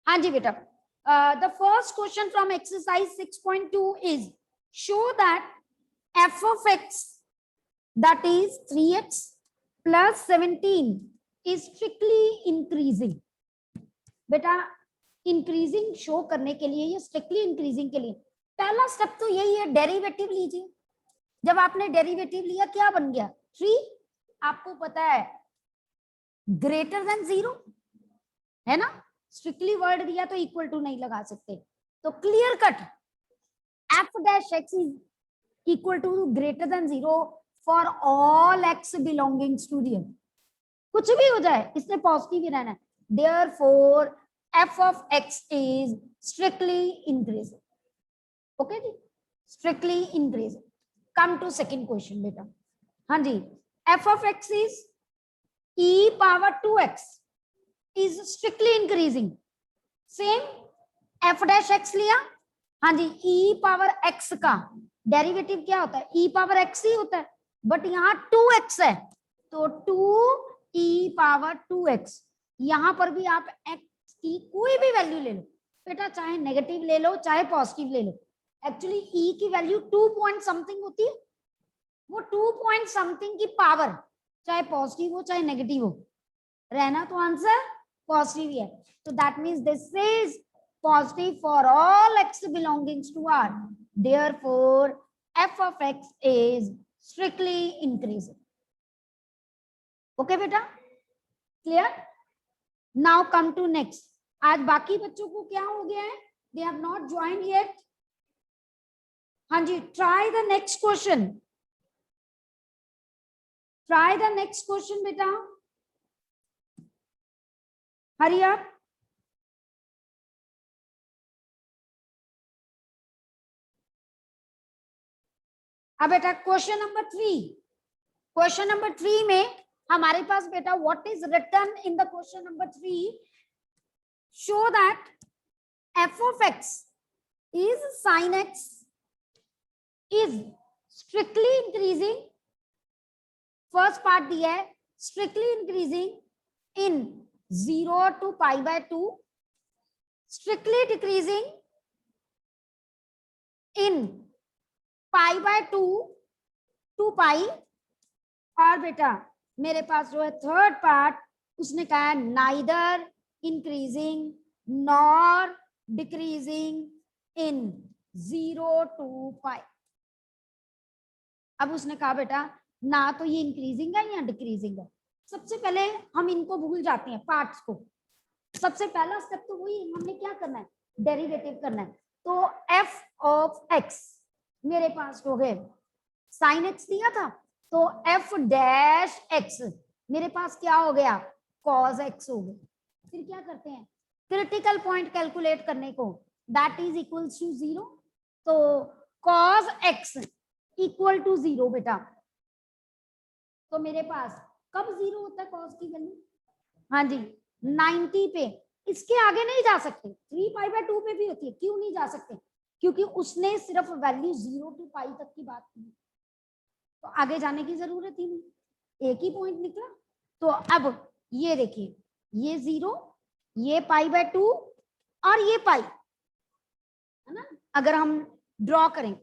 हाँ जी बेटा, the first question from exercise 6.2 is show that f of x that is 3x plus 17 is strictly increasing. बेटा increasing show करने के लिए या स्ट्रिक्टली इंक्रीजिंग के लिए पहला स्टेप तो यही है, डेरिवेटिव लीजिए। जब आपने डेरिवेटिव लिया क्या बन गया 3, आपको पता है ग्रेटर देन 0 है ना, स्ट्रिक्टली वर्ड दिया तो इक्वल टू नहीं लगा सकते, तो clear cut f dash x is equal to greater than 0 for all x belongings to real. कुछ भी हो जाए इसने पॉजिटिव ही रहना है, therefore f of x is strictly increasing. Okay जी, strictly increasing. Come to second question बेटा। हाँ जी, f of x is e power 2x is strictly increasing. Same f dash x लिया, हाँ जी e power x का derivative क्या होता है, e power x ही होता है, बट यहाँ 2x है तो 2 e power 2x। यहां पर भी आप x की कोई भी वैल्यू ले लो बेटा, चाहे नेगेटिव ले लो चाहे पॉजिटिव ले लो, एक्चुअली e की वैल्यू 2 पॉइंट समथिंग होती है, वो 2 पॉइंट समथिंग की पावर चाहे पॉजिटिव हो चाहे नेगेटिव हो, रहना तो आंसर पॉजिटिव ही है। तो that means this is positive for all x belongings to R, therefore f of x is strictly increasing. Okay बेटा, clear? Now come to next. आज बाकी बच्चों को क्या हो गया है, they have not joined yet. हाँ जी, try the next question, try the next question बेटा, हरी अप। अब बेटा क्वेश्चन नंबर 3, क्वेश्चन नंबर 3 में हमारे पास बेटा what is written in the question number 3, show that f of x is sin x is strictly increasing, first part दिया है strictly increasing in 0 to pi by 2, strictly decreasing in pi by 2 to pi, और बेटा मेरे पास जो है third part उसने कहा neither increasing nor decreasing in 0 to pi। अब उसने कहा बेटा ना तो ये इंक्रीजिंग है या डिक्रीजिंग है। सबसे पहले हम इनको भूल जाते हैं पार्ट्स को, सबसे पहला स्टेप तो वही हमने क्या करना है, डेरिवेटिव करना है। तो f ऑफ x मेरे पास हो गए sin x दिया था, तो f डैश x मेरे पास क्या हो गया cos x हो गया। फिर क्या करते हैं क्रिटिकल पॉइंट कैलकुलेट करने को, दैट इज इक्वल्स टू 0, तो cos x इक्वल टू 0 बेटा, तो मेरे पास कब 0 होता है cos की वैल्यू, हाँ जी 90 पे, इसके आगे नहीं जा सकते, 3 पाई बाय 2 पे भी होती है, क्यों नहीं जा सकते, क्योंकि उसने सिर्फ वैल्यू 0 to पाई तक की बात की, तो आगे जाने की जरूरत ही नहीं, एक ही पॉइंट निकला। तो अब ये देखिए, ये 0, ये पाई बाय 2 और ये पाई, है ना, अगर हम ड्रॉ करें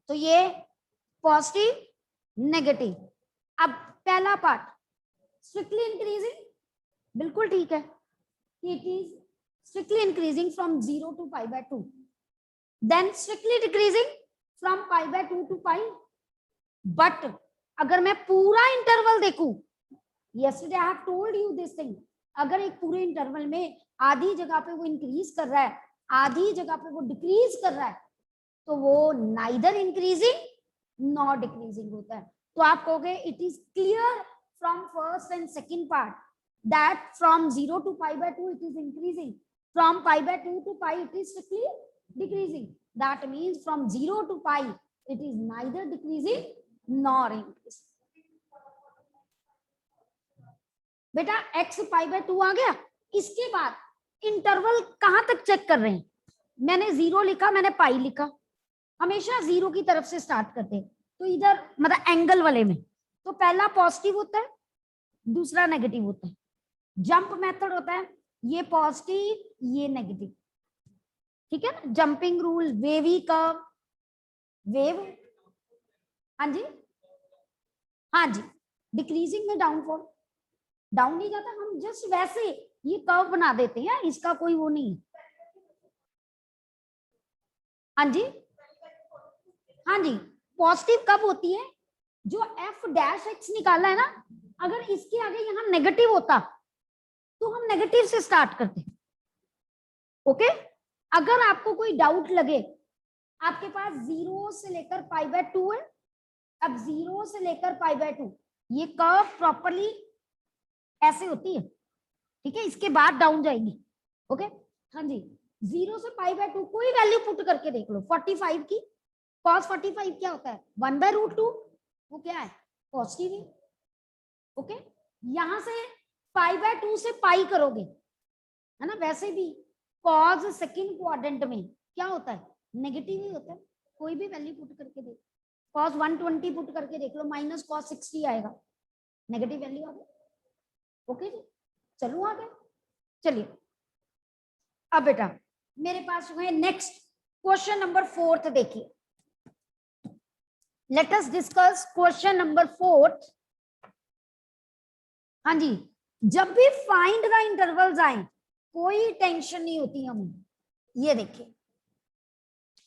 तो ये पॉजिटिव नेगेटिव। अब पहला पार्ट स्ट्रिक्टली इंक्रीजिंग, बिल्कुल ठीक है, it is strictly increasing from 0 to pi by 2, then strictly decreasing from pi by 2 to pi। But अगर मैं पूरा इंटरवल देखूं, yesterday I have told you this thing, अगर एक पूरे इंटरवल में आधी जगह पे वो इंक्रीज कर रहा है आधी जगह पे वो डिक्रीज कर रहा है, तो वो नाइदर इंक्रीजिंग नॉट डिक्रीजिंग होता है। तो आप कहोगे it is clear from first and second part that from 0 to pi by 2 it is increasing, from pi by 2 to pi it is strictly decreasing, that means from 0 to pi it is neither decreasing nor increasing. बेटा x pi by 2 आ गया, इसके बाद interval कहां तक check कर रहे हैं, मैंने 0 लिखा, मैंने पाई लिखा, हमेशा 0 की तरफ से स्टार्ट करते हैं, तो इधर मतलब एंगल वाले में तो पहला पॉजिटिव होता है दूसरा नेगेटिव होता है। जंप मेथड होता है ये पॉजिटिव ये नेगेटिव, ठीक है ना, jumping rule, wavy curve, wave, हाँ जी, हाँ जी, डिक्रीजिंग में डाउनफॉल, डाउन नहीं जाता, हम जस्ट वैसे ये कर्व बना देते हैं, इसका कोई वो नहीं। हाँ जी, हाँ जी, पॉजिटिव कब होती है, जो एफ डैश एक्स निकाला है ना, अगर इसके आगे यहाँ नेगेटिव होता तो हम नेगेटिव से स्टार्ट करते। ओके, अगर आपको कोई डाउट लगे, आपके पास 0 से लेकर π/2 है, अब 0 से लेकर π/2 ये कर्व प्रॉपर्ली ऐसे होती है, ठीक है, इसके बाद डाउन जाएगी। ओके, हाँ जी, 0 से π/2 कोई वैल्यू पुट करके देख लो, 45 की cos 45 क्या होता है, 1/√2, वो क्या है, पॉजिटिव है। ओके, यहां से π/2 से पाई करोगे, है ना, वैसे भी cos सेकंड क्वाड्रेंट में क्या होता है, नेगेटिव ही होता है, कोई भी वैल्यू पुट करके देख, cos 120 पुट करके देख लो, माइनस cos 60 आएगा, नेगेटिव वैल्यू आ गई। ओके जी, चलो आगे, चलिए अब बेटा मेरे पास है नेक्स्ट क्वेश्चन नंबर 4 देखिए, let us discuss question number 4। हाँ जी, जब भी फाइंड द इंटरवल्स आए कोई टेंशन नहीं होती हमें। ये देखिए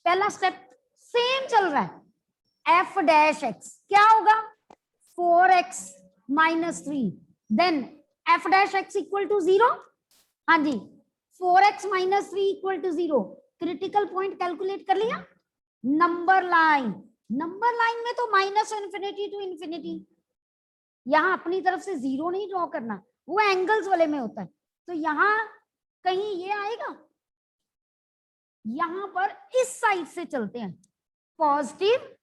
पहला स्टेप सेम चल रहा है, एफ डैश एक्स क्या होगा, 4x - 3, then f dash x equal to 0। हाँ जी, 4x - 3 equal to 0, critical point calculate कर लिया, नंबर लाइन, नंबर लाइन में तो -∞ to ∞, यहाँ अपनी तरफ से 0 नहीं ड्रॉ करना, वो एंगल्स वाले में होता है, तो यहाँ कहीं ये आएगा, यहां पर इस साइड से चलते हैं, पॉजिटिव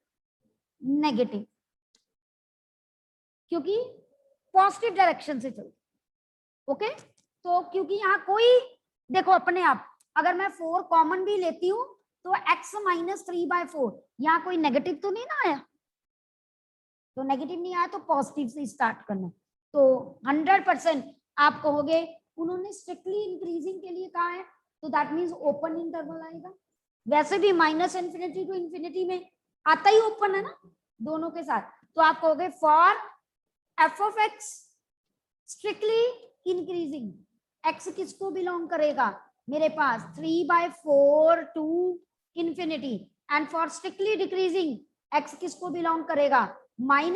नेगेटिव, क्योंकि पॉजिटिव डायरेक्शन से चलते। ओके, तो क्योंकि यहाँ कोई देखो अपने आप, अगर मैं 4 कॉमन भी लेती हूँ तो x - 3/4, यहाँ कोई नेगेटिव तो नहीं ना आया, तो नेगेटिव नहीं आया तो पॉजिटिव से स्टार्ट करना, तो 100% आप कहोगे उन्होंने स्ट्रिक्टली इंक्रीजिंग के लिए कहा है, तो दैट मींस ओपन इंटरवल आएगा, वैसे भी -∞ to ∞ में आता ही ओपन है ना दोनों के साथ, तो आप कहोगे for F of x strictly increasing, x किसको बिलोंग करेगा, मेरे पास 3/4 to ∞, and for strictly decreasing x किसको बिलोंग करेगा, -∞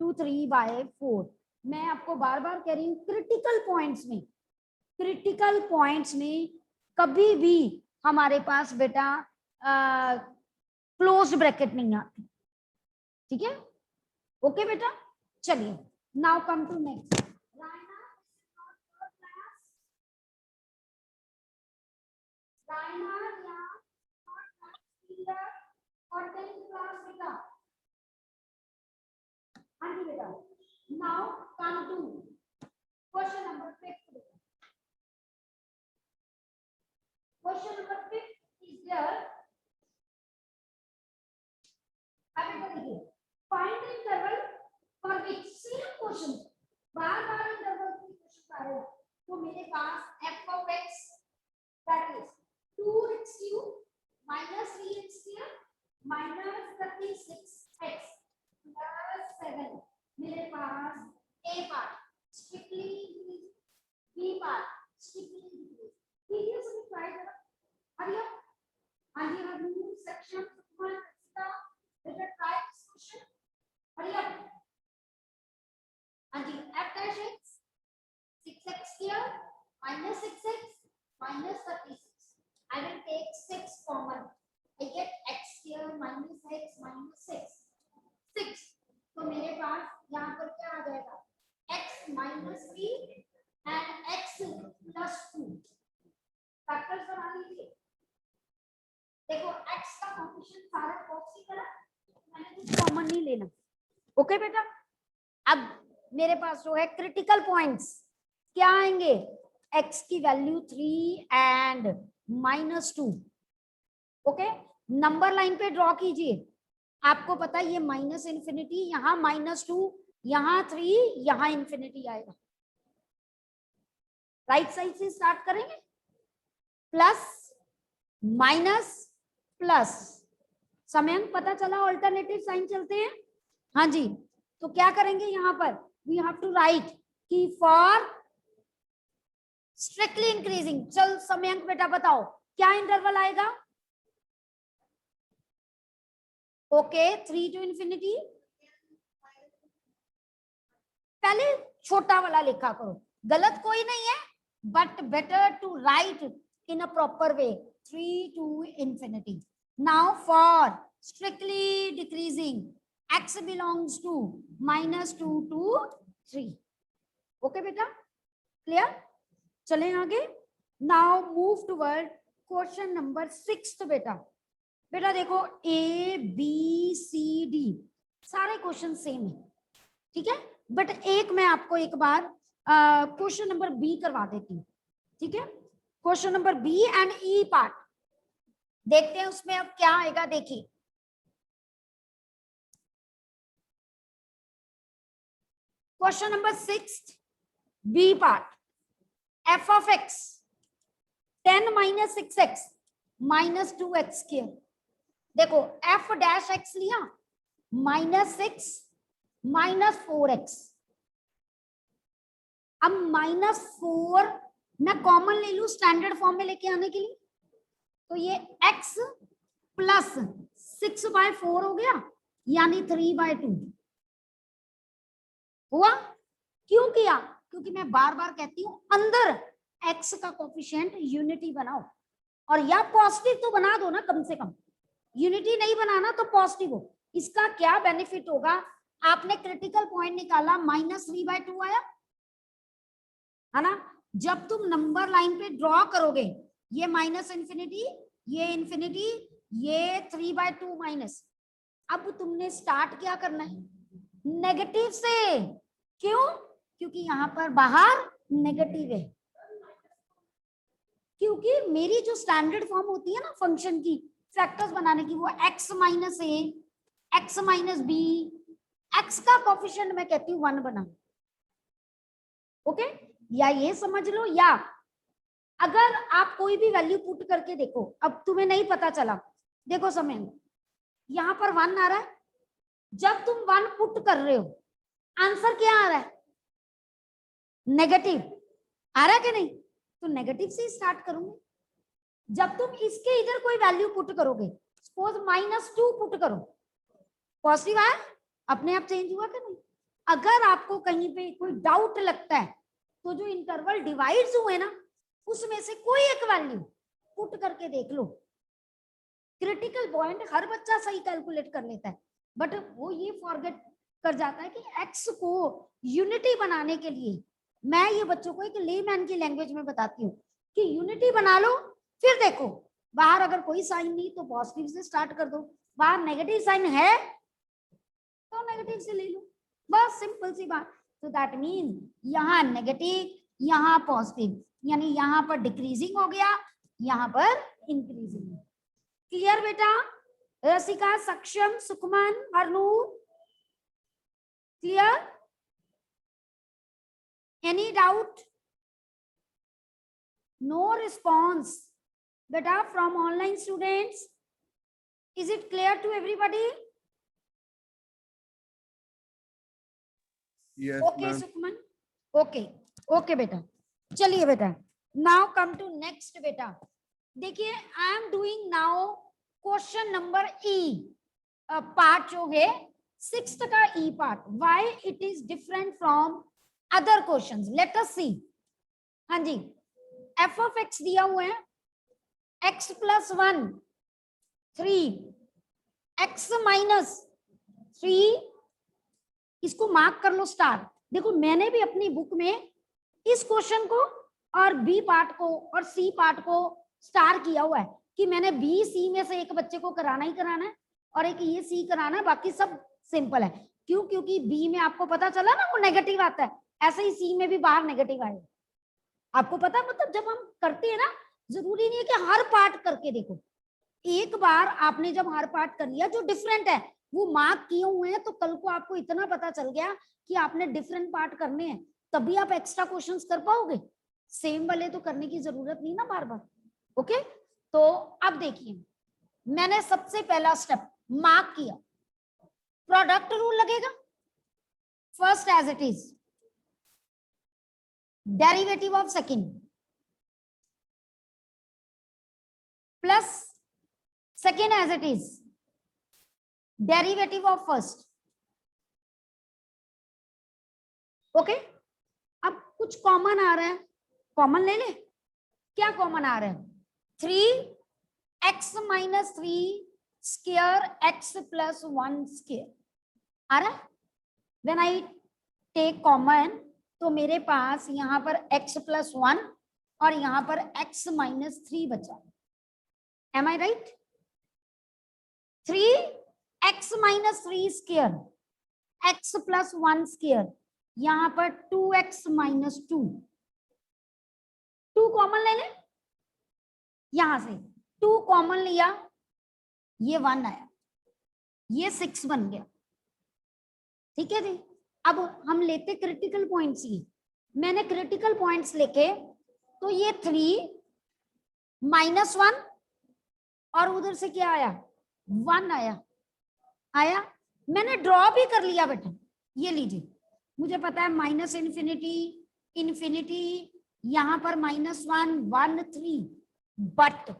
to 3/4। मैं आपको बार बार कह रही हूँ क्रिटिकल पॉइंट्स में कभी भी हमारे पास बेटा क्लोज्ड ब्रैकेट नहीं आती, ठीक है। ओके बेटा, चलिए नाउ कम टू नेक्स्ट, और 10th क्लास बेटा, हाँ जी बेटा, now come to question number 5। Question number 5 is there, अभी देखिए, find the interval for which, same question, बार-बार इंटरवल के क्वेश्चन आ रहे हैं, तो मेरे पास f of x that is 2x³ - 3x² - 36x plus 7, मेरे पास a part strictly, b part strictly, ठीक है, ट्राई करो, हरिया हाँ जी, हम न्यू सेक्शन वन का बेटा ट्राई दिस क्वेश्चन, हरिया हाँ जी, f dash x 6x² - 6x - 36, I will take 6 common, I get x² - x - 6, 6, तो मेरे पास यहाँ पर क्या आ जाएगा, x - 3 and x + 2, फैक्टर्स बना लीजिए, देखो x का कोएफिशिएंट सारा पॉजिटिव है, मैंने कुछ कॉमन नहीं लेना। ओके बेटा, अब मेरे पास जो है क्रिटिकल पॉइंट्स क्या आएंगे, x की value 3 and -2। Okay, number line पे ड्रॉ कीजिए, आपको पता है ये -∞, यहाँ -2, यहाँ 3, यहाँ ∞ आएगा। राइट साइड से स्टार्ट करेंगे, प्लस माइनस प्लस, समयांक पता चला, ऑल्टरनेटिव साइन चलते हैं। हाँ जी, तो क्या करेंगे यहाँ पर, वी हैव टू राइट कि फॉर स्ट्रिक्टली इंक्रीजिंग, चल समयांक बेटा बताओ क्या इंटरवल आएगा। ओके 3 to infinity, पहले छोटा वाला लिखा करो, गलत कोई नहीं है, but better to write in a proper way, 3 to infinity. Now for strictly decreasing, x belongs to -2 to 3. Okay बेटा, क्लियर, चलें आगे। Now move toward question number 6 बेटा। बेटा देखो ए बी सी डी सारे क्वेश्चन सेम है, ठीक है, बट एक मैं आपको एक बार क्वेश्चन नंबर बी करवा देती हूँ, ठीक है। Question number B and E part देखते हैं उसमें अब क्या आएगा। देखिए question number 6 B part, f of x 10 minus 6x minus 2x square। देखो f डैश x लिया, -6 -4x, अब -4 मैं कॉमन ले लू स्टैंडर्ड फॉर्म में लेके आने के लिए, तो ये x प्लस 6/4 हो गया, यानी 3/2 हुआ। क्यों किया, क्योंकि मैं बार बार कहती हूं अंदर x का कोफिशिएंट यूनिटी बनाओ, और या पॉजिटिव तो बना दो ना, कम से कम यूनिटी नहीं बनाना तो पॉजिटिव हो। इसका क्या बेनिफिट होगा, आपने क्रिटिकल पॉइंट निकाला -3/2 आया है ना, जब तुम नंबर लाइन पे ड्रॉ करोगे ये -इंफिनिटी, ये इंफिनिटी, ये 3/2 माइनस, अब तुमने स्टार्ट क्या करना है, नेगेटिव से। क्यों, क्योंकि यहां पर बाहर नेगेटिव है, क्योंकि मेरी जो स्टैंडर्ड फॉर्म होती है ना फंक्शन की फैक्टर्स बनाने की, वो x माइनस ए, x माइनस बी, x का कोफिशिएंट मैं कहती हूँ 1 बना, ओके। या ये समझ लो, या अगर आप कोई भी वैल्यू पुट करके देखो, अब तुम्हें नहीं पता चला, देखो समय यहां पर 1 आ रहा है, जब तुम 1 पुट कर रहे हो आंसर क्या आ रहा है, नेगेटिव आ रहा है कि नहीं, तो नेगेटिव से स्टार्ट करूंगी। जब तुम इसके इधर कोई वैल्यू पुट करोगे, सपोज -2 पुट करो, पॉजिटिव आया, अपने आप चेंज हुआ कि नहीं। अगर आपको कहीं पे कोई डाउट लगता है तो जो इंटरवल डिवाइड्स हुए ना, उसमें से कोई एक वैल्यू पुट करके देख लो। क्रिटिकल पॉइंट हर बच्चा सही कैलकुलेट कर लेता है, बट वो ये फॉरगेट कर जाता है कि एक्स को यूनिटी बनाने के लिए, मैं ये बच्चों को एक लेमैन की लैंग्वेज में बताती हूँ कि यूनिटी बना लो, फिर देखो बाहर अगर कोई साइन नहीं तो पॉजिटिव से स्टार्ट कर दो, बाहर नेगेटिव साइन है तो नेगेटिव से ले लो, बस सिंपल सी बात। तो दैट मीन यहाँ नेगेटिव, यहाँ पॉजिटिव, यानी यहाँ पर डिक्रीजिंग हो गया, यहाँ पर इंक्रीजिंग। क्लियर बेटा, Rasika, Saksham, Sukhman, Harnoor, clear, any doubt, no response बेटा from online students, is it clear to everybody? Yes, okay ma'am. Sukhman, okay okay बेटा, चलिए बेटा, नाउ कम टू नेक्स्ट बेटा। देखिए I am doing now question number E part जो है 6th का E part, why it is different from other questions, let us see. हाँ जी, एफ ऑफ एक्स दिया हुआ है, x प्लस 1 3, x माइनस 3, इसको मार्क कर लो स्टार। देखो मैंने भी अपनी बुक में इस क्वेश्चन को और बी पार्ट को और सी पार्ट को स्टार किया हुआ है कि मैंने बी सी में से एक बच्चे को कराना ही कराना है और एक ये सी कराना है, बाकी सब सिंपल है। क्यों, क्योंकि बी में आपको पता चला ना वो नेगेटिव आता है, ऐसे ही सी में भी बाहर नेगेटिव आएगा। आपको पता, मतलब जब हम करते हैं ना, जरूरी नहीं है कि हर पार्ट करके देखो, एक बार आपने जब हर पार्ट कर लिया जो डिफरेंट है वो मार्क किए हुए हैं, तो कल को आपको इतना पता चल गया कि आपने डिफरेंट पार्ट करने हैं, तभी आप एक्स्ट्रा क्वेश्चंस कर पाओगे। सेम वाले तो करने की जरूरत नहीं ना बार बार। ओके, तो अब देखिए, मैंने सबसे पहला स्टेप मार्क किया, प्रोडक्ट रूल लगेगा, first as it is, derivative of second plus second as it is, derivative of first. Okay, अब कुछ कॉमन आ रहा है, कॉमन ले ले। क्या कॉमन आ रहा है? 3x minus 3 square x plus 1 square आ रहा है। व्हेन आई टेक कॉमन तो मेरे पास यहां पर x प्लस 1 और यहां पर x माइनस 3 बचा। Am I right? 3x minus 3 square x plus 1 square, यहां पर 2x माइनस 2, 2 कॉमन ले ले, यहां से 2 कॉमन लिया, ये 1 आया, ये 6 बन गया। ठीक है जी, अब हम लेते क्रिटिकल पॉइंट्स। ये मैंने क्रिटिकल पॉइंट्स लेके, तो ये 3 माइनस 1 और उधर से क्या आया? 1 आया। मैंने ड्रॉ भी कर लिया बेटा, ये लीजिए, मुझे पता है माइनस इन्फिनिटी, इन्फिनिटी, यहां पर -1 1 3, बट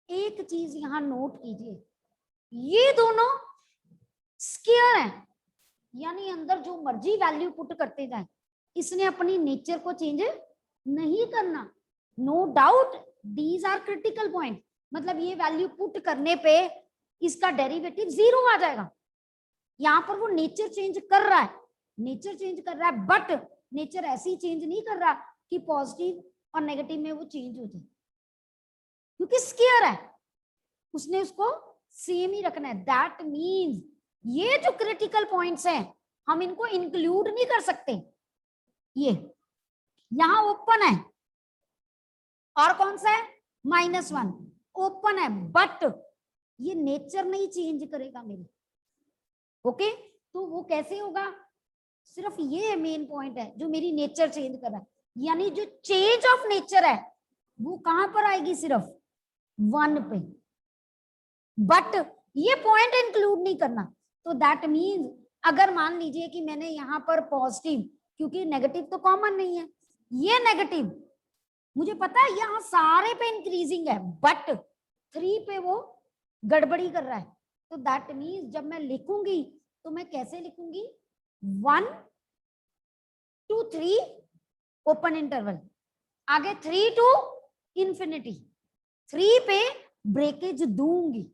एक चीज यहां नोट कीजिए, ये दोनों स्क्वायर हैं, यानी अंदर जो मर्जी वैल्यू पुट करते जाए, इसने अपनी नेचर को चेंज नहीं करना। No doubt these are critical point, मतलब ये वैल्यू पुट करने पे इसका डेरिवेटिव 0 आ जाएगा। यहां पर वो नेचर चेंज कर रहा है, नेचर चेंज कर रहा है, बट नेचर ऐसी चेंज नहीं कर रहा कि पॉजिटिव और नेगेटिव में वो चेंज हो जाए, क्योंकि स्क्वायर है, उसने उसको सेम ही रखना है। दैट मीन्स ये जो क्रिटिकल पॉइंट्स हैं, हम इनको इंक्लूड नहीं कर सकते। ये यहां ओपन है, और कौन सा है? -1 ओपन है, बट ये नेचर नहीं चेंज करेगा मेरी। ओके, तो वो कैसे होगा? सिर्फ ये मेन पॉइंट है जो मेरी नेचर चेंज कर रहा है, यानी जो चेंज ऑफ नेचर है वो कहां पर आएगी? सिर्फ 1 पे, बट ये पॉइंट इंक्लूड नहीं करना। तो दैट मीन्स अगर मान लीजिए कि मैंने यहां पर पॉजिटिव, क्योंकि नेगेटिव तो कॉमन नहीं है, ये नेगेटिव मुझे पता है यहां सारे पे इंक्रीजिंग है, बट 3 पे वो गड़बड़ी कर रहा है। तो दैट मीन्स जब मैं लिखूंगी तो मैं कैसे लिखूंगी? 1 2 3 ओपन इंटरवल, आगे 3 टू इंफिनिटी, 3 पे ब्रेकेज दूंगी।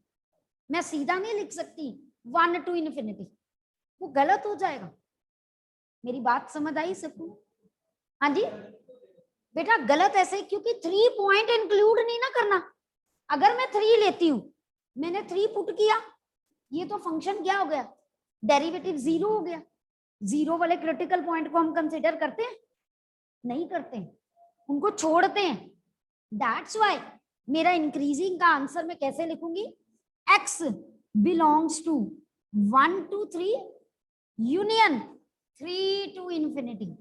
मैं सीधा नहीं लिख सकती 1 टू इंफिनिटी, वो गलत हो जाएगा। मेरी बात समझ आई सबको? हाँ जी बेटा, गलत ऐसे क्योंकि 3 पॉइंट इंक्लूड नहीं ना करना। अगर मैं 3 लेती हूं, मैंने 3 पुट किया, ये तो फंक्शन क्या हो गया? डेरिवेटिव 0 हो गया। 0 वाले क्रिटिकल पॉइंट को हम कंसिडर करते हैं? नहीं करते, उनको छोड़ते हैं। दैट्स व्हाई मेरा इंक्रीजिंग का आंसर मैं कैसे लिखूंगी? x belongs to 1 to 3 union 3 to infinity.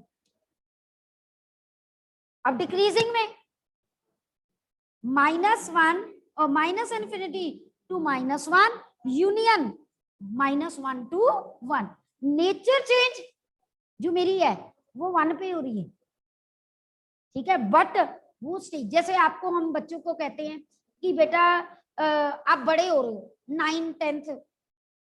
अब डिक्रीजिंग में -1 और minus infinity to -1 union -1 to 1। Nature change जो मेरी है वो 1 पे हो रही है, ठीक है, बट वो स्टेज, जैसे आपको हम बच्चों को कहते हैं कि बेटा आप बड़े हो रहे हो, 9 10th,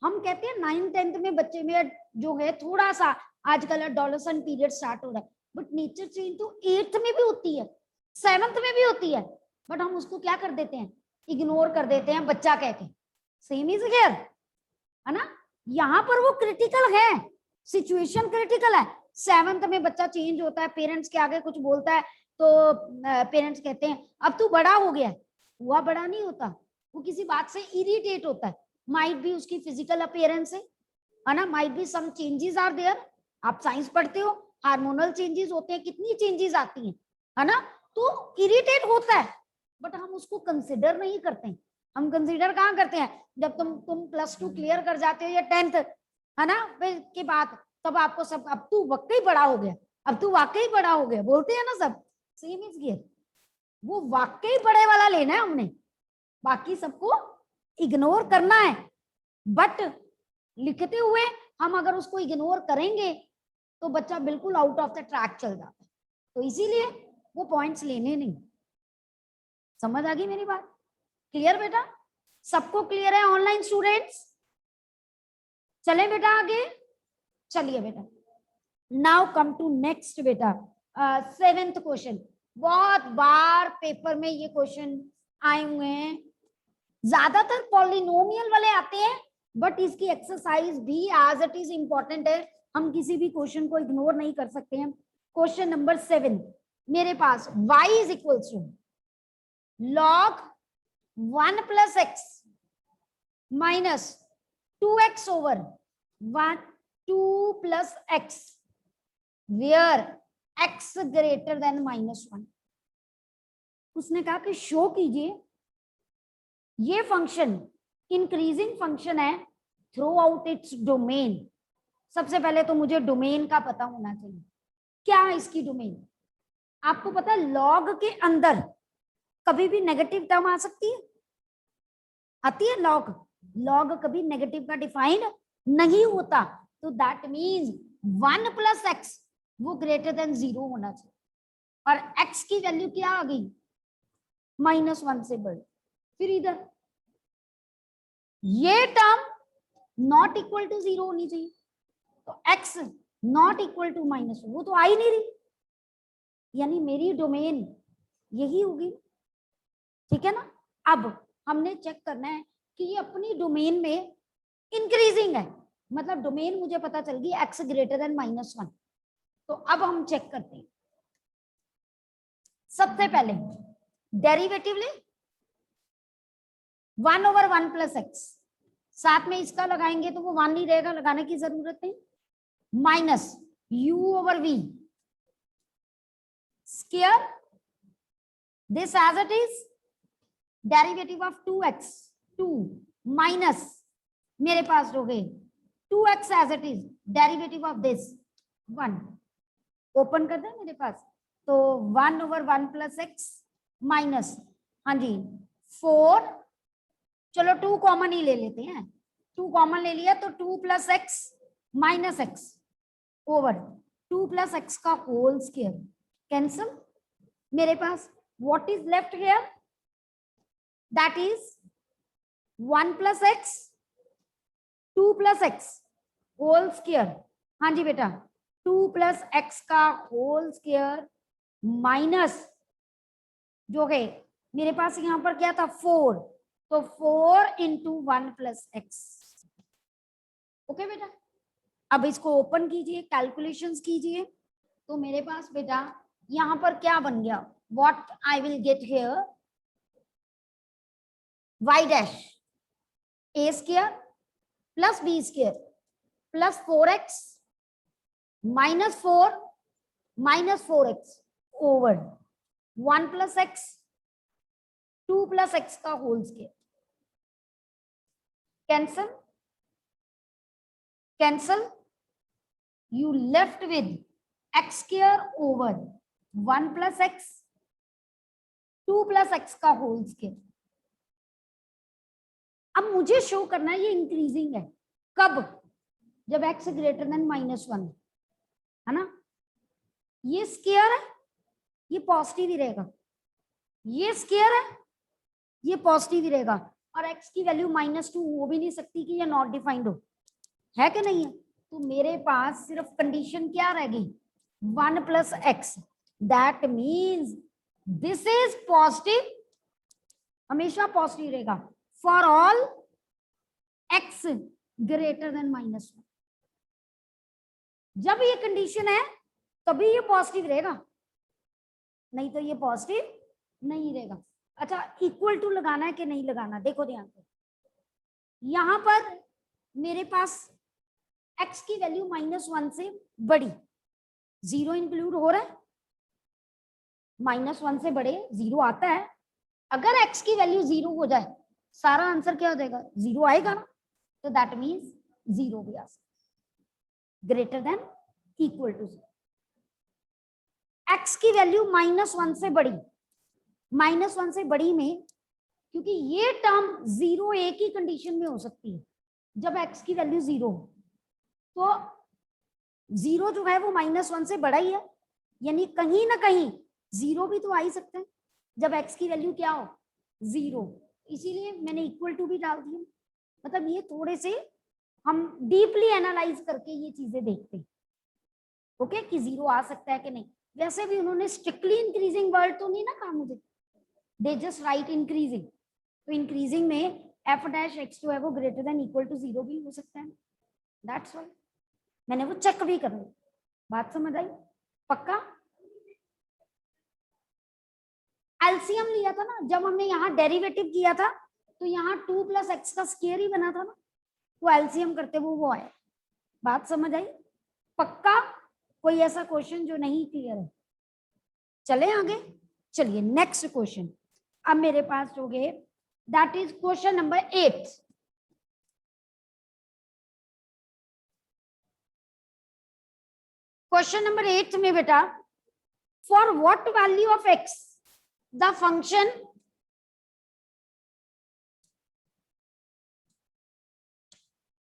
हम कहते हैं 9 10th में बच्चे में जो है थोड़ा सा आजकल एडोलेसेंट पीरियड स्टार्ट हो रहा है, बट नेचर चेंज तो 8th में भी होती है, 7th में भी होती है, बट हम उसको क्या कर देते हैं? इग्नोर कर देते हैं बच्चा कह के। सेम इज हियर, है ना? यहाँ पर वो क्रिटिकल है, सिचुएशन क्रिटिकल है। 7th में बच्चा चेंज होता है, पेरेंट्स के आगे कुछ बोलता है तो पेरेंट्स कहते हैं अब तू बड़ा हो गया। हुआ बड़ा नहीं होता, वो किसी बात से इरिटेट होता है, माइट भी उसकी फिजिकल अपीयरेंस है ना, might be some changes are there. आप साइंस पढ़ते हो, हार्मोनल चेंजेस होते हैं, कितनी चेंजेस आती हैं, है ना? तो इरिटेट होता है, बट हम उसको कंसिडर नहीं करते हैं। हम कंसिडर कहाँ करते हैं? जब तुम +2 क्लियर कर जाते हो या 10th, है ना, के बाद, तब आपको सब अब तू वाकई बड़ा हो गया, अब तू वाकई बड़ा हो गया बोलते हैं ना सब। सेम इज गियर, वो वाकई बड़े वाला लेना है हमने, बाकी सबको इग्नोर करना है। बट लिखते हुए हम अगर उसको इग्नोर करेंगे तो बच्चा बिल्कुल आउट ऑफ द ट्रैक चल जाता है, तो इसीलिए वो पॉइंट्स लेने नहीं। समझ आ गई मेरी बात? क्लियर बेटा? सबको क्लियर है ऑनलाइन स्टूडेंट्स? चले बेटा आगे, चलिए बेटा। नाउ कम टू नेक्स्ट बेटा, 7th क्वेश्चन। बहुत बार पेपर में ये क्वेश्चन आए हुए हैं, ज्यादातर पॉलिनोमियल वाले आते हैं, बट इसकी एक्सरसाइज भी एज इट इज इंपॉर्टेंट है, हम किसी भी क्वेश्चन को इग्नोर नहीं कर सकते हैं। क्वेश्चन नंबर 7 मेरे पास y is equal to log 1 plus x minus 2x over 2 plus x where x greater than -1। उसने कहा कि शो कीजिए ये फंक्शन इंक्रीजिंग फंक्शन है थ्रू आउट इट्स डोमेन। सबसे पहले तो मुझे डोमेन का पता होना चाहिए, क्या है इसकी डोमेन? आपको पता है लॉग के अंदर कभी भी नेगेटिव टर्म आ सकती है, आती है? लॉग कभी नेगेटिव का डिफाइंड नहीं होता, तो दैट मीन्स 1 प्लस एक्स वो ग्रेटर देन 0 होना चाहिए, और x की वैल्यू क्या आ गई? -1 से बड़ी। फिर इधर ये टर्म नॉट इक्वल टू 0 होनी चाहिए, तो x नॉट इक्वल टू -1, वो तो आ ही नहीं रही, यानी मेरी डोमेन यही होगी। ठीक है ना? अब हमने चेक करना है कि ये अपनी डोमेन में इंक्रीजिंग है, मतलब डोमेन मुझे पता चल गई x ग्रेटर देन -1। तो अब हम चेक करते हैं। सबसे पहले डेरिवेटिव ले 1 ओवर 1 प्लस एक्स, साथ में इसका लगाएंगे तो वो 1 नहीं रहेगा, लगाने की जरूरत नहीं, minus u over v square this as it is derivative of 2x 2 minus मेरे पास हो गए 2x as it is derivative of this 1। Open कर दे मेरे पास, तो 1 ओवर 1 प्लस एक्स माइनस, हाँ जी 4, चलो 2 कॉमन ही ले लेते हैं, 2 कॉमन ले लिया तो 2 plus x minus x over 2 plus x का होल स्क्वायर कैंसिल। मेरे पास what is left here? That is 1 plus x 2 plus x whole square, हाँ जी बेटा 2 प्लस एक्स का होल स्क्वायर माइनस जो है मेरे पास यहां पर क्या था 4, तो 4 इंटू 1 प्लस एक्स। ओके बेटा, अब इसको ओपन कीजिए, कैलकुलेशंस कीजिए, तो मेरे पास बेटा यहां पर क्या बन गया? What I will get here y dash a square plus b square plus 4x minus 4 minus 4x over 1 plus x 2 plus x का whole square cancel cancel, you left with x square over 1 plus x 2 plus x का whole square. अब मुझे show करना है ये increasing है, कब? जब x ग्रेटर देन -1 है ना, ये स्क्वायर है, ये पॉजिटिव ही रहेगा, ये स्क्वायर है, ये पॉजिटिव ही रहेगा, और x की वैल्यू -2 हो भी नहीं सकती कि ये नॉट डिफाइंड हो, है कि नहीं है? तो मेरे पास सिर्फ कंडीशन क्या रह गई? 1 plus x, that means this is positive, हमेशा पॉजिटिव रहेगा for all x greater than -1। जब ये कंडीशन है तभी ये पॉजिटिव रहेगा, नहीं तो ये पॉजिटिव नहीं रहेगा। अच्छा, इक्वल टू लगाना है कि नहीं लगाना, देखो ध्यान से, यहां पर मेरे पास x की वैल्यू -1 से बड़ी, 0 इंक्लूड हो रहा है, -1 से बड़े 0 आता है, अगर x की वैल्यू 0 हो जाए सारा आंसर क्या हो जाएगा? 0 आएगा ना, तो दैट मीन्स 0 भी आ सकता, greater than equal to 0। x की वैल्यू -1 से बड़ी, -1 से बड़ी में, क्योंकि ये टर्म 0 एक ही कंडीशन में हो सकती है, जब x की वैल्यू 0 हो, तो 0 जो है वो -1 से बड़ा ही है, यानी कहीं ना कहीं 0 भी तो आ ही सकते हैं जब x की वैल्यू क्या हो 0, इसीलिए मैंने इक्वल टू भी डाल दिया। मतलब ये थोड़े से हम डीपली एनालाइज करके ये चीजें देखते हैं, ओके, कि 0 आ सकता है कि नहीं। वैसे भी उन्होंने स्ट्रिक्टली इंक्रीजिंग वर्ड तो नहीं ना कहा मुझे, दे जस्ट राइट इंक्रीजिंग, तो इंक्रीजिंग में f डैश x जो है वो ग्रेटर देन इक्वल टू 0 भी हो सकता है, दैट्स व्हाई मैंने वो चेक भी कर लिया। बात समझ आई? पक्का? एलसीएम लिया था ना जब हमने यहाँ डेरिवेटिव किया था, तो यहाँ 2 + x का स्क्वायर ही बना था ना, तो एलसीएम करते हुए वो आया। बात समझ आई? पक्का? कोई ऐसा क्वेश्चन जो नहीं क्लियर है? चले आगे, चलिए नेक्स्ट क्वेश्चन अब मेरे पास हो गए, that is question number 8। Question number 8 में बेटा, for what value of x the function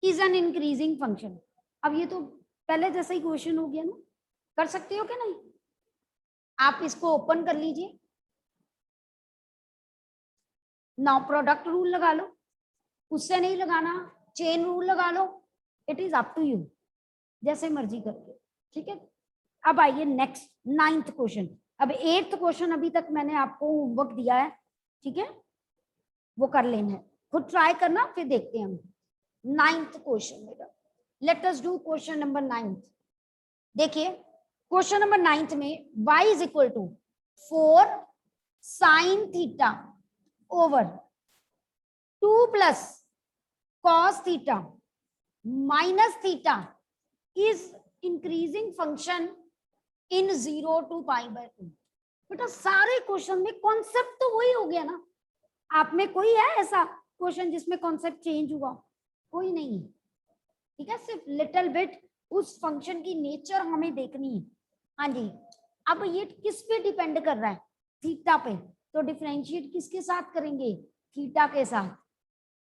is an increasing function. अब ये तो पहले जैसा ही क्वेश्चन हो गया ना, कर सकते हो क्या? नहीं, आप इसको ओपन कर लीजिए, नाउ प्रोडक्ट रूल लगा लो, उससे नहीं लगाना चेन रूल लगा लो, it is up to you, जैसे मर्जी करके, ठीक है। अब आइए नेक्स्ट 9th क्वेश्चन। अब 8th क्वेश्चन अभी तक मैंने आपको होमवर्क दिया है, ठीक है, वो कर लेना है, खुद ट्राई करना, फिर देखते हैं हम 9th क्वेश्चन मेरा। Let us do question number 9। देखिए क्वेश्चन नंबर 9 में y is equal to 4 sin theta over 2 + cos theta minus theta is increasing function in 0 to π/2। बेटा सारे क्वेश्चन में कॉन्सेप्ट तो वही हो गया ना, आप में कोई है ऐसा क्वेश्चन जिसमें कॉन्सेप्ट चेंज हुआ? कोई नहीं है, ठीक है, सिर्फ लिटिल बिट उस फंक्शन की नेचर हमें देखनी है। हाँ जी, अब ये किस पे डिपेंड कर रहा है? थीटा पे, तो डिफरेंशिएट किसके साथ करेंगे? थीटा के साथ,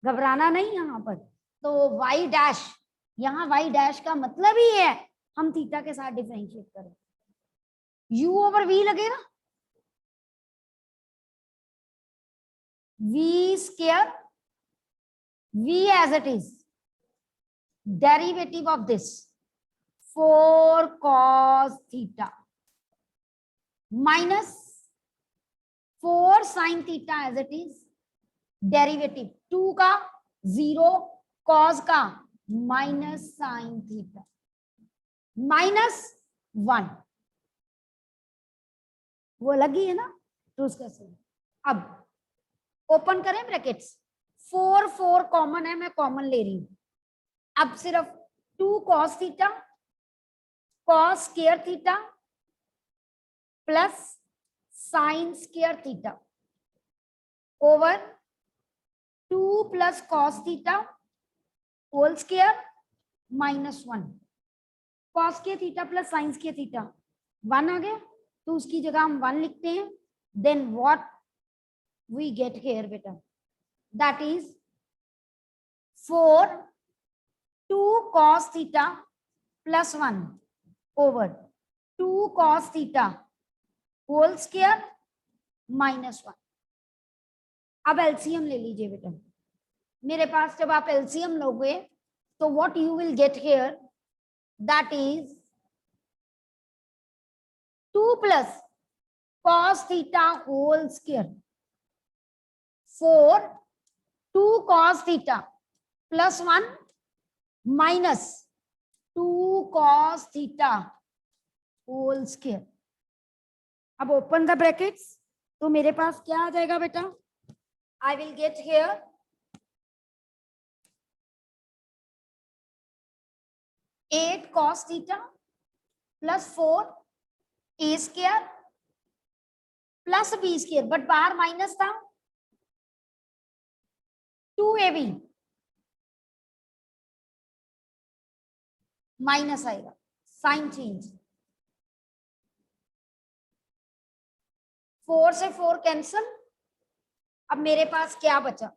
घबराना नहीं यहाँ पर। तो वाई डैश, यहाँ वाई डैश का मतलब ही है हम थीटा के साथ डिफरेंशिएट करें, u ओवर v लगेगा, v square, v as it is, derivative of this 4 cos theta minus 4 sin theta as it is, derivative 2 का 0 cos का माइनस sin थीटा -1, वो अलग ही है ना, तो उसका सही। अब ओपन करें ब्रैकेट्स, 4 4 कॉमन है, मैं कॉमन ले रही हूं। अब सिर्फ 2 cos theta cos square theta plus sin square theta over 2 + cos theta whole square -1। cos के थीटा प्लस sin के थीटा 1 आ गया, तो उसकी जगह हम 1 लिखते हैं। Then what we get here बेटा, that is 4 2 cos theta plus 1 over 2 cos theta whole square -1। अब एलसीएम ले लीजिए बेटा, मेरे पास जब आप एलसीएम लोगे तो what you will get here, that is 2 + cos theta whole square 4 2 cos theta plus 1 minus 2 cos theta whole square. अब ओपन द ब्रैकेट्स, तो मेरे पास क्या आ जाएगा बेटा, I will get here 8 cos theta plus 4 a square plus b square, but बाहर minus था, 2ab माइनस आएगा, साइन चेंज 4 से 4 कैंसल। अब मेरे पास क्या बचा?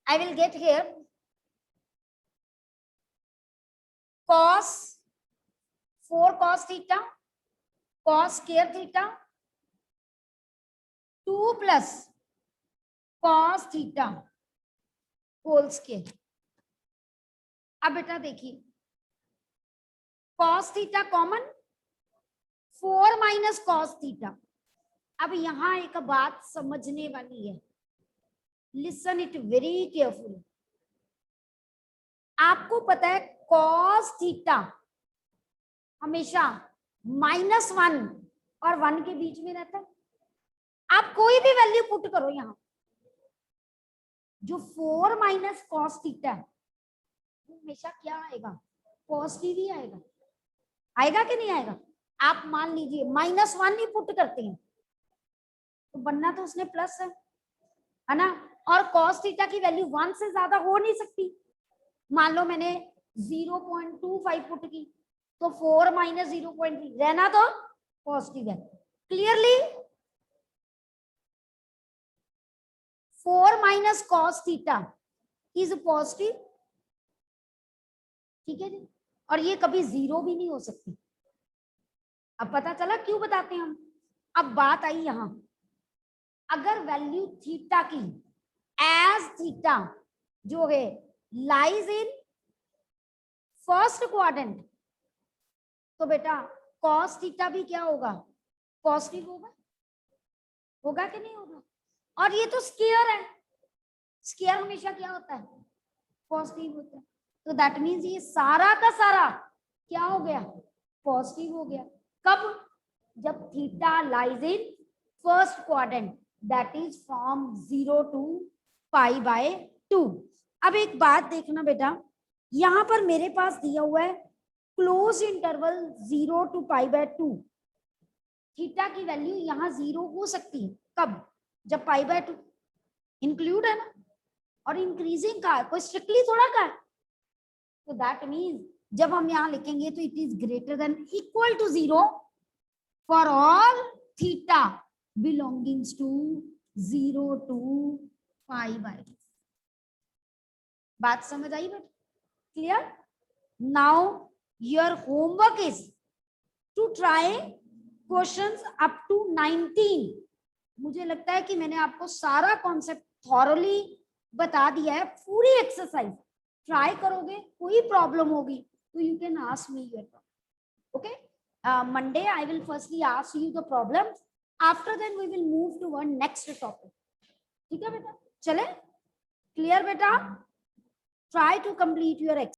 I will get here cos 4 cos theta cos square theta 2 plus cos theta whole square. अब बेटा देखिए cos theta common 4 minus cos theta. अब यहां एक बात समझने वाली है, लिसन इट वेरी केयरफुल। आपको पता है cos थीटा हमेशा -1 और 1 के बीच में रहता है। आप कोई भी वैल्यू पुट करो यहां, जो 4 माइनस cos थीटा है हमेशा क्या आएगा? पॉजिटिव ही आएगा। आएगा कि नहीं आएगा? आप मान लीजिए -1 ही पुट करते हैं तो बनना तो उसने प्लस है ना। और cos थीटा की वैल्यू 1 से ज्यादा हो नहीं सकती। मान लो मैंने 0.25 पुट की तो 4 माइनस 0.3 रहना तो पॉजिटिव है। Clearly 4 minus cos theta is positive, ठीक है जी। और ये कभी 0 भी नहीं हो सकती। अब पता चला क्यों बताते हैं हम। अब बात आई यहां, अगर वैल्यू थीटा की एज थीटा जो है लाइज इन फर्स्ट क्वाड्रेंट, तो बेटा cos थीटा भी क्या होगा? पॉजिटिव होगा। होगा कि नहीं होगा? और ये तो स्क्वायर है, स्क्वायर हमेशा क्या होता है? पॉजिटिव होता है। तो दैट मीन्स ये सारा का सारा क्या हो गया? पॉजिटिव हो गया। कब? जब theta lies in first quadrant, that is from 0 to π/2। अब एक बात देखना बेटा, यहां पर मेरे पास दिया हुआ है क्लोज इंटरवल 0 to π/2। थीटा की वैल्यू यहां 0 हो सकती है। कब? जब π/2 इंक्लूड है ना, और इंक्रीजिंग का कोई स्ट्रिक्टली थोड़ा का। तो दैट मीन्स जब हम यहां लिखेंगे तो it is greater than equal to 0 for all theta belongings to 0 to π/2। बात समझ आई बेटा? Clear? Now your homework is to try questions up to 19। मुझे लगता है कि मैंने आपको सारा कॉन्सेप्ट थॉरली बता दिया है। पूरी एक्सरसाइज ट्राई करोगे, कोई प्रॉब्लम होगी तो you can ask me your problem. Okay, Monday I will firstly ask you the problems, after then we will move to one next topic। ठीक है बेटा? चले? क्लियर बेटा? Try to complete your